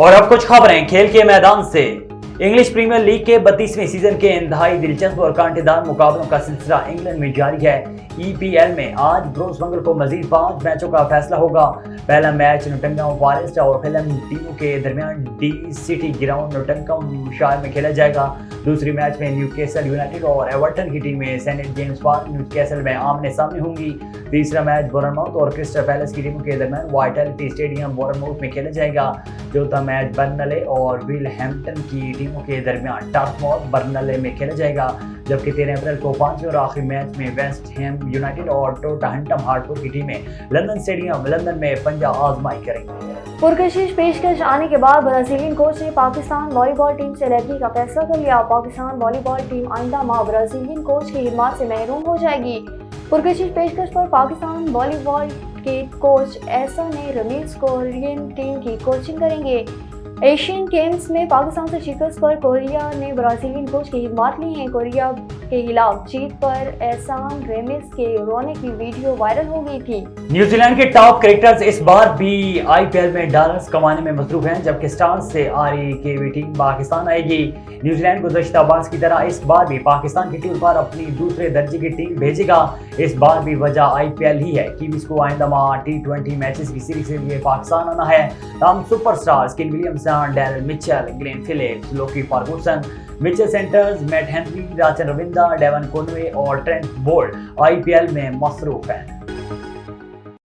اور اب کچھ خبریں کھیل کے میدان سے۔ انگلش پریمیئر لیگ کے 32ویں سیزن کے انتہائی دلچسپ اور کانٹے دار مقابلوں کا سلسلہ انگلینڈ میں جاری ہے۔ ای پی ایل میں آج بروز منگل کو مزید 5 میچوں کا فیصلہ ہوگا۔ پہلا میچ نوٹنگہم فارسٹ اور فلم ٹیموں کے درمیان ڈی سٹی گراؤنڈ نوٹنگہم شائر میں کھیلا جائے گا۔ دوسری میچ میں نیوکیسل یونائیٹڈ اور ایورٹن کی ٹیمیں سینٹ جیمز پارک نیوکیسل میں آمنے سامنے ہوں گی۔ تیسرا میچ بورنموتھ اور کرسٹل پیلس کی ٹیموں کے درمیان وائٹلٹی اسٹیڈیم بورنموتھ میں کھیلا جائے گا۔ چوتھا میچ برنلے اور ولہیمپٹن کی ٹیموں کے درمیان ٹارف ماؤتھ برنلے میں کھیلا جائے گا، جبکہ 13 اپریل کو پانچویں اور آخری میچ میں ویسٹ ہیم یونائیٹڈ اور ٹوٹنہم ہاٹسپر کی ٹیمیں لندن اسٹیڈیم لندن میں پنجہ آزمائی کریں گی۔ پرکشش پیشکش آنے کے بعد برازیلین کوچ نے پاکستان والی بال ٹیم سے علیحدگی کا فیصلہ کر لیا۔ پاکستان والی بال ٹیم آئندہ ماہ برازیلین کوچ کی خدمات سے محروم ہو جائے گی۔ پرکشش پیشکش پر پاکستان والی بال کے کوچ احسن رمیز کورین ٹیم کی کوچنگ کریں گے۔ ایشین گیمز میں پاکستان سے شکست پر کوریا نے برازیلین کوچ کی خدمات لی ہیں۔ کوریا کے خلاف جیت پر احسان ریمیز کے رونے کی ویڈیو وائرل ہو گئی تھی۔ نیوزی لینڈ کے ٹاپ کرکٹرز اس بار بھی آئی پی ایل میں ڈالرز کمانے میں مصروف ہیں، جبکہ سٹارز سے آری کے وی ٹیم پاکستان آئے گی۔ نیوزی لینڈ گزشتہ بار کی طرح اس بار بھی پاکستان کی ٹور پر اپنی دوسرے درجے کی ٹیم بھیجے گا۔ اس بار بھی وجہ آئی پی ایل ہی ہے۔ کیویز کو آئندہ ماہ T20 میچز کی سیریز کے لیے پاکستان آنا ہے۔ تاہم super stars Kane Williamson, Daryl Mitchell, Glenn Phillips, Lockie Ferguson, Mitchell Santner, Matt Henry, Rachin Ravindra, Devon Conway اور Trent Boult I P L میں مصروف ہیں۔